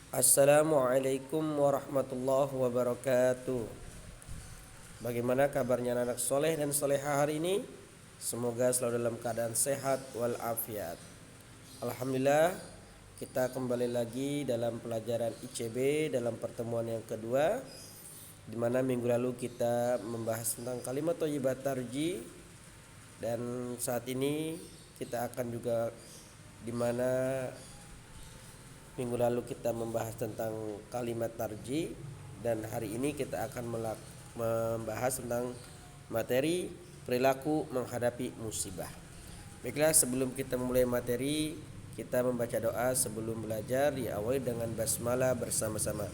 Assalamualaikum warahmatullahi wabarakatuh. Bagaimana kabarnya anak soleh dan soleha hari ini? Semoga selalu dalam keadaan sehat walafiat. Alhamdulillah, kita kembali lagi dalam pelajaran ICB dalam pertemuan yang kedua, di mana minggu lalu kita membahas tentang kalimat thayyibat tarji, dan saat ini kita akan juga di mana minggu lalu kita membahas tentang kalimat tarji, dan hari ini kita akan membahas tentang materi perilaku menghadapi musibah. Baiklah, sebelum kita memulai materi, kita membaca doa sebelum belajar, diawali dengan basmalah bersama-sama.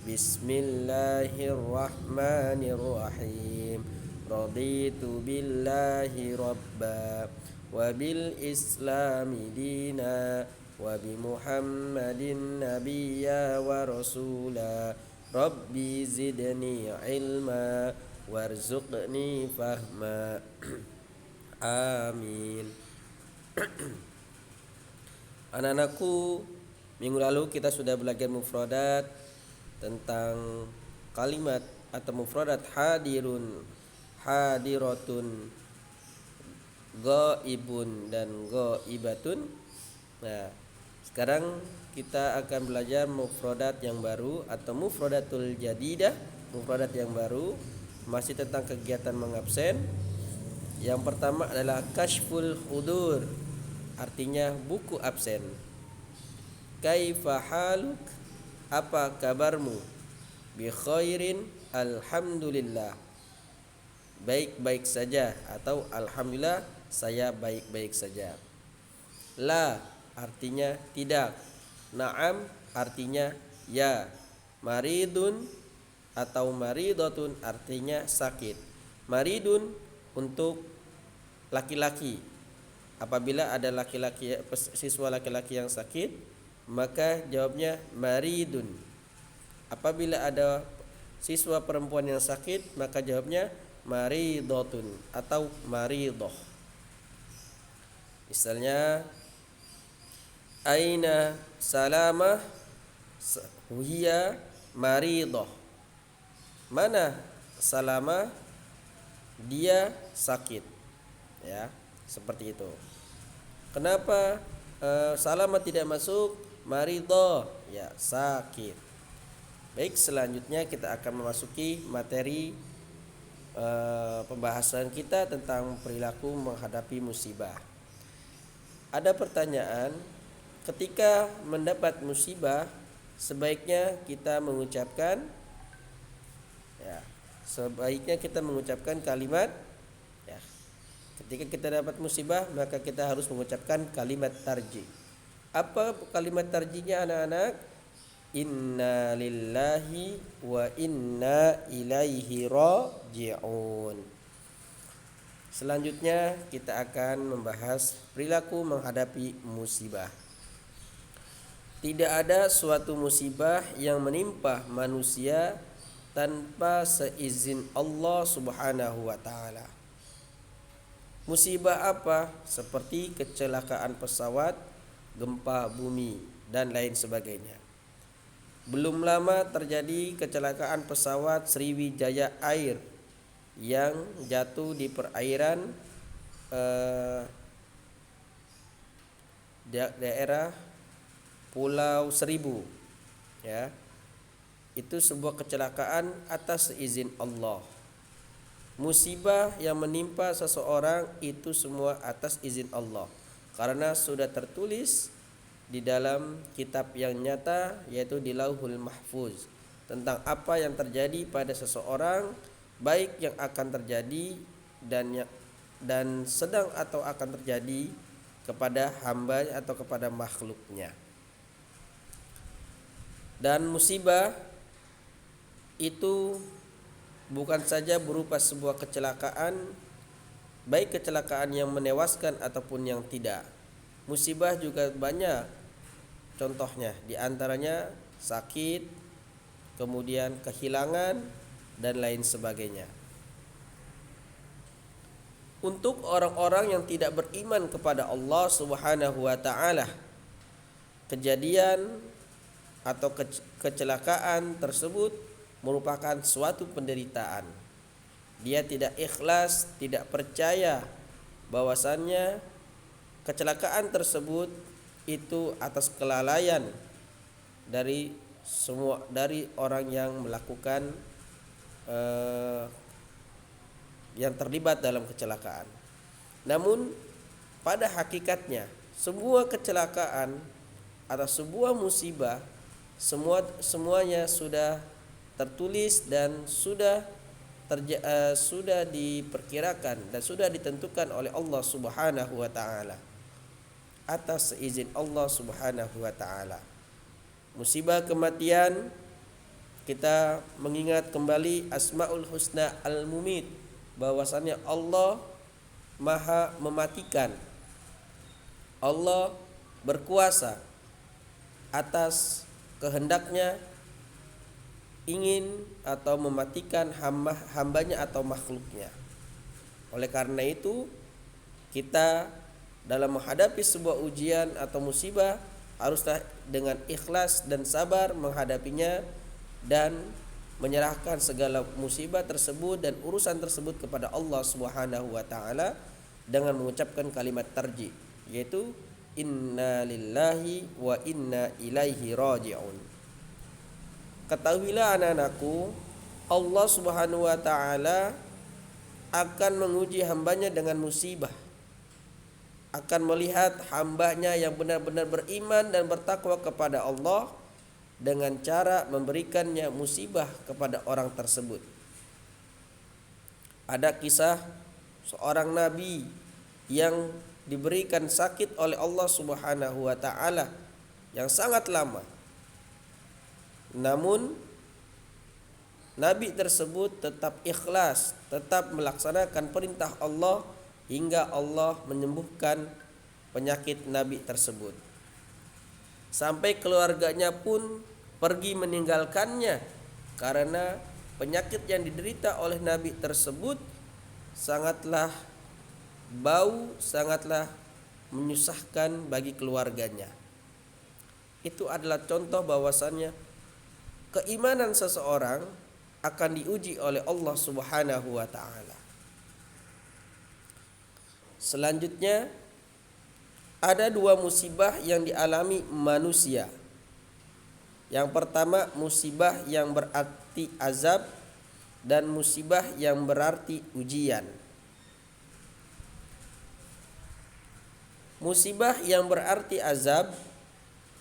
Bismillahirrahmanirrahim. Raditu billahi rabba wa bil islami dina wa bi Muhammadin nabiyya wa rasula. Rabbi zidni ilma warzuqni fahma. Amin. Anak-anakku, minggu lalu kita sudah belajar mufradat tentang kalimat atau mufradat hadirun, hadiratun, ghaibun dan ghaibatun. Nah, sekarang kita akan belajar mufradat yang baru atau mufradatul jadidah, mufradat yang baru, masih tentang kegiatan mengabsen. Yang pertama adalah kashful hudur, artinya buku absen. Kaifa haluk, apa kabarmu? Bi khairin, alhamdulillah, baik-baik saja, atau alhamdulillah saya baik-baik saja. La artinya tidak. Na'am artinya ya. Maridun atau maridatun artinya sakit. Maridun untuk laki-laki. Apabila ada laki-laki, siswa laki-laki yang sakit, maka jawabnya maridun. Apabila ada siswa perempuan yang sakit, maka jawabnya maridatun atau maridoh. Misalnya, aina salamah hiya maridoh. Mana salamah? Dia sakit. Ya, seperti itu. Kenapa salamah tidak masuk? Maridoh, ya sakit. Baik, selanjutnya kita akan memasuki materi pembahasan kita tentang perilaku menghadapi musibah. Ada pertanyaan, ketika mendapat musibah sebaiknya kita mengucapkan kalimat ya. Ketika kita dapat musibah, maka kita harus mengucapkan kalimat tarji. Apa kalimat tarjinya anak-anak? Inna lillahi wa inna ilaihi raji'un. Selanjutnya kita akan membahas perilaku menghadapi musibah. Tidak ada suatu musibah yang menimpa manusia tanpa seizin Allah Subhanahu wa taala. Musibah apa? Seperti kecelakaan pesawat, gempa bumi dan lain sebagainya. Belum lama terjadi kecelakaan pesawat Sriwijaya Air yang jatuh di perairan daerah Pulau Seribu, ya. Itu sebuah kecelakaan atas izin Allah. Musibah yang menimpa seseorang itu semua atas izin Allah, karena sudah tertulis di dalam kitab yang nyata, yaitu di Lauhul Mahfuz, tentang apa yang terjadi pada seseorang, baik yang akan terjadi dan sedang atau akan terjadi kepada hamba atau kepada makhluknya. Dan musibah itu bukan saja berupa sebuah kecelakaan, baik kecelakaan yang menewaskan ataupun yang tidak. Musibah juga banyak contohnya, di antaranya sakit, kemudian kehilangan dan lain sebagainya. Untuk orang-orang yang tidak beriman kepada Allah Subhanahu wa taala, kejadian atau kecelakaan tersebut merupakan suatu penderitaan. Dia tidak ikhlas, tidak percaya bahwasannya kecelakaan tersebut itu atas kelalaian dari orang yang melakukan yang terlibat dalam kecelakaan. Namun pada hakikatnya semua kecelakaan atau sebuah musibah semuanya sudah tertulis dan sudah diperkirakan dan sudah ditentukan oleh Allah Subhanahu wa taala atas seizin Allah Subhanahu wa taala. Musibah kematian, kita mengingat kembali Asmaul Husna Al-Mumit, bahwasannya Allah Maha mematikan. Allah berkuasa atas kehendaknya ingin atau mematikan hambanya atau makhluknya. Oleh karena itu, kita dalam menghadapi sebuah ujian atau musibah haruslah dengan ikhlas dan sabar menghadapinya dan menyerahkan segala musibah tersebut dan urusan tersebut kepada Allah Subhanahu wa taala dengan mengucapkan kalimat tarji, yaitu inna lillahi wa inna ilaihi raji'un. Ketahuilah anak-anakku, Allah Subhanahu wa taala akan menguji hambanya dengan musibah. Akan melihat hambanya yang benar-benar beriman dan bertakwa kepada Allah dengan cara memberikannya musibah kepada orang tersebut. Ada kisah seorang nabi yang diberikan sakit oleh Allah Subhanahu wa taala yang sangat lama. Namun nabi tersebut tetap ikhlas, tetap melaksanakan perintah Allah hingga Allah menyembuhkan penyakit nabi tersebut. Sampai keluarganya pun pergi meninggalkannya karena penyakit yang diderita oleh nabi tersebut sangatlah bau, sangatlah menyusahkan bagi keluarganya. Itu adalah contoh bahwasannya keimanan seseorang akan diuji oleh Allah Subhanahu wa taala. Selanjutnya, ada dua musibah yang dialami manusia. Yang pertama, musibah yang berarti azab dan musibah yang berarti ujian. Musibah yang berarti azab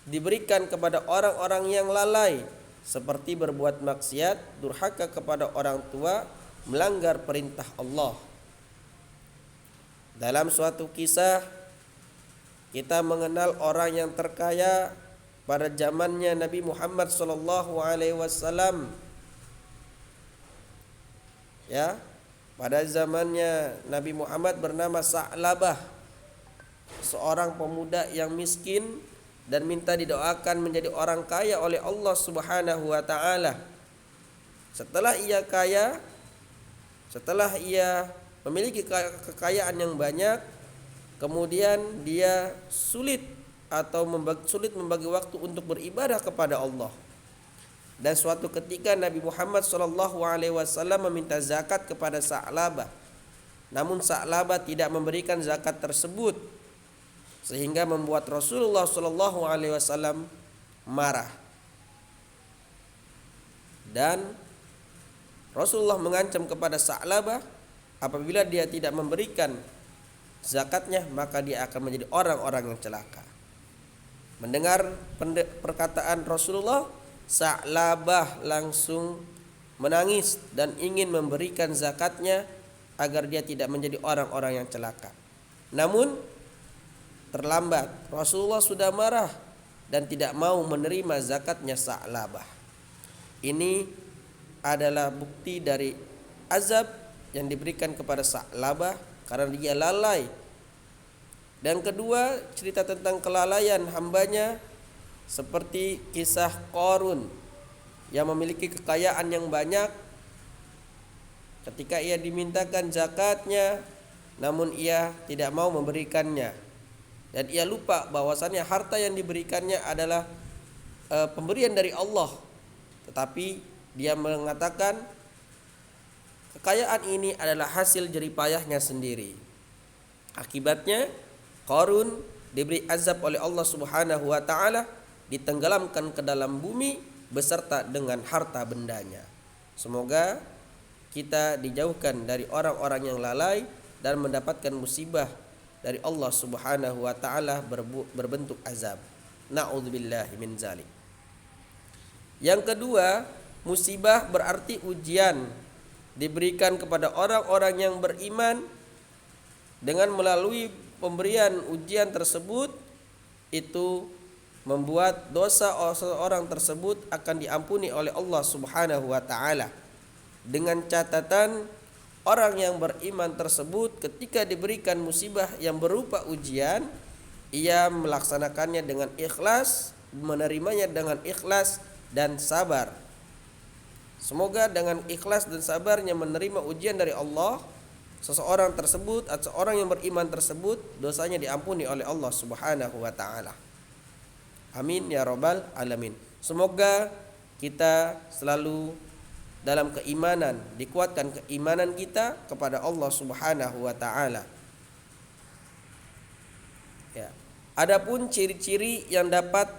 diberikan kepada orang-orang yang lalai, seperti berbuat maksiat, durhaka kepada orang tua, melanggar perintah Allah. Dalam suatu kisah, kita mengenal orang yang terkaya pada zamannya Nabi Muhammad SAW. Ya, pada zamannya Nabi Muhammad bernama Sa'labah, seorang pemuda yang miskin dan minta didoakan menjadi orang kaya oleh Allah Subhanahu wa taala. Setelah ia kaya, setelah ia memiliki kekayaan yang banyak, kemudian dia sulit membagi waktu untuk beribadah kepada Allah. Dan suatu ketika Nabi Muhammad SAW meminta zakat kepada Sa'labah. Namun Sa'labah tidak memberikan zakat tersebut, sehingga membuat Rasulullah SAW marah. Dan Rasulullah mengancam kepada Sa'labah, apabila dia tidak memberikan zakatnya, maka dia akan menjadi orang-orang yang celaka. Mendengar perkataan Rasulullah, Sa'labah langsung menangis dan ingin memberikan zakatnya agar dia tidak menjadi orang-orang yang celaka. Namun terlambat, Rasulullah sudah marah dan tidak mau menerima zakatnya Sa'labah. Ini adalah bukti dari azab yang diberikan kepada Sa'labah karena dia lalai. Dan kedua, cerita tentang kelalaian hambanya seperti kisah Qarun yang memiliki kekayaan yang banyak. Ketika ia dimintakan zakatnya, namun ia tidak mau memberikannya. Dan ia lupa bahwasannya harta yang diberikannya adalah pemberian dari Allah, tetapi dia mengatakan kekayaan ini adalah hasil jeripayahnya sendiri. Akibatnya Qarun diberi azab oleh Allah Subhanahu wa taala, ditenggelamkan ke dalam bumi beserta dengan harta bendanya. Semoga kita dijauhkan dari orang-orang yang lalai dan mendapatkan musibah dari Allah Subhanahu wa taala berbentuk azab. Na'udzubillahi min zalik. Yang kedua, musibah berarti ujian diberikan kepada orang-orang yang beriman. Dengan melalui pemberian ujian tersebut, itu membuat dosa seorang tersebut akan diampuni oleh Allah Subhanahu wa taala. Dengan catatan orang yang beriman tersebut ketika diberikan musibah yang berupa ujian, ia melaksanakannya dengan ikhlas, menerimanya dengan ikhlas dan sabar. Semoga dengan ikhlas dan sabarnya menerima ujian dari Allah, seseorang tersebut atau seorang yang beriman tersebut dosanya diampuni oleh Allah Subhanahu wa taala. Amin ya rabbal alamin. Semoga kita selalu dalam keimanan, dikuatkan keimanan kita kepada Allah Subhanahu wa taala. Ya. Adapun ciri-ciri yang dapat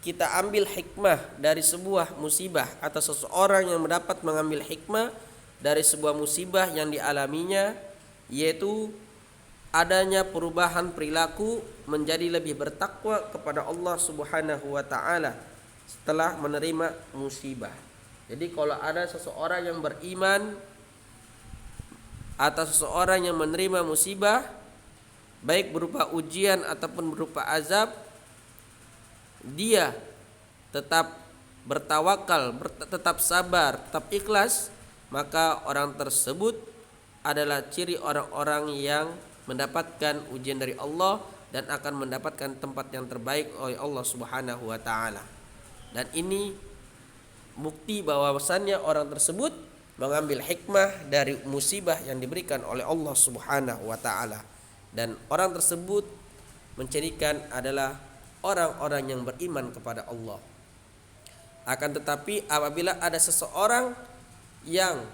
kita ambil hikmah dari sebuah musibah atau seseorang yang mendapat mengambil hikmah dari sebuah musibah yang dialaminya, yaitu adanya perubahan perilaku menjadi lebih bertakwa kepada Allah Subhanahu wa taala setelah menerima musibah. Jadi kalau ada seseorang yang beriman atau seseorang yang menerima musibah, baik berupa ujian ataupun berupa azab, dia tetap bertawakal, tetap sabar, tetap ikhlas, maka orang tersebut adalah ciri orang-orang yang mendapatkan ujian dari Allah dan akan mendapatkan tempat yang terbaik oleh Allah Subhanahu wa taala. Dan ini bukti bahwasannya orang tersebut mengambil hikmah dari musibah yang diberikan oleh Allah Subhanahu wa taala, dan orang tersebut mencirikan adalah orang-orang yang beriman kepada Allah. Akan tetapi apabila ada seseorang yang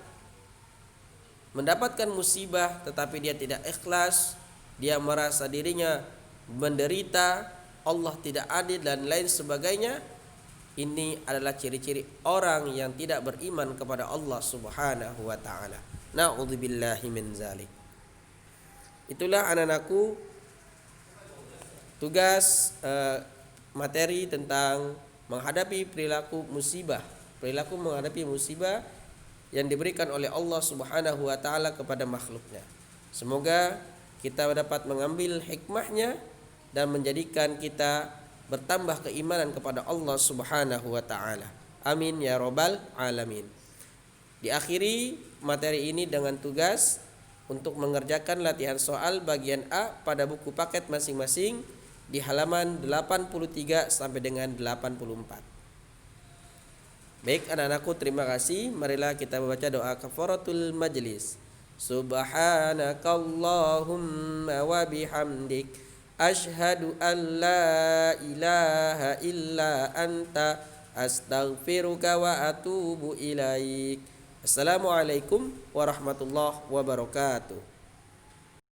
mendapatkan musibah tetapi dia tidak ikhlas, dia merasa dirinya menderita, Allah tidak adil dan lain sebagainya, ini adalah ciri-ciri orang yang tidak beriman kepada Allah Subhanahu wa taala. Na'udzubillahi min zalik. Itulah anak-anakku tugas materi tentang menghadapi perilaku menghadapi musibah yang diberikan oleh Allah Subhanahu wa taala kepada makhluknya. Semoga kita dapat mengambil hikmahnya dan menjadikan kita bertambah keimanan kepada Allah Subhanahu wa taala. Amin ya rabbal alamin. Diakhiri materi ini dengan tugas untuk mengerjakan latihan soal bagian A pada buku paket masing-masing di halaman 83 sampai dengan 84. Baik anak-anakku, terima kasih. Marilah kita membaca doa kafaratul majlis. Subhanakallahumma wa bihamdik, asyhadu an la ilaha illa anta, astaghfiruka wa atubu ilaik. Assalamualaikum warahmatullahi wabarakatuh.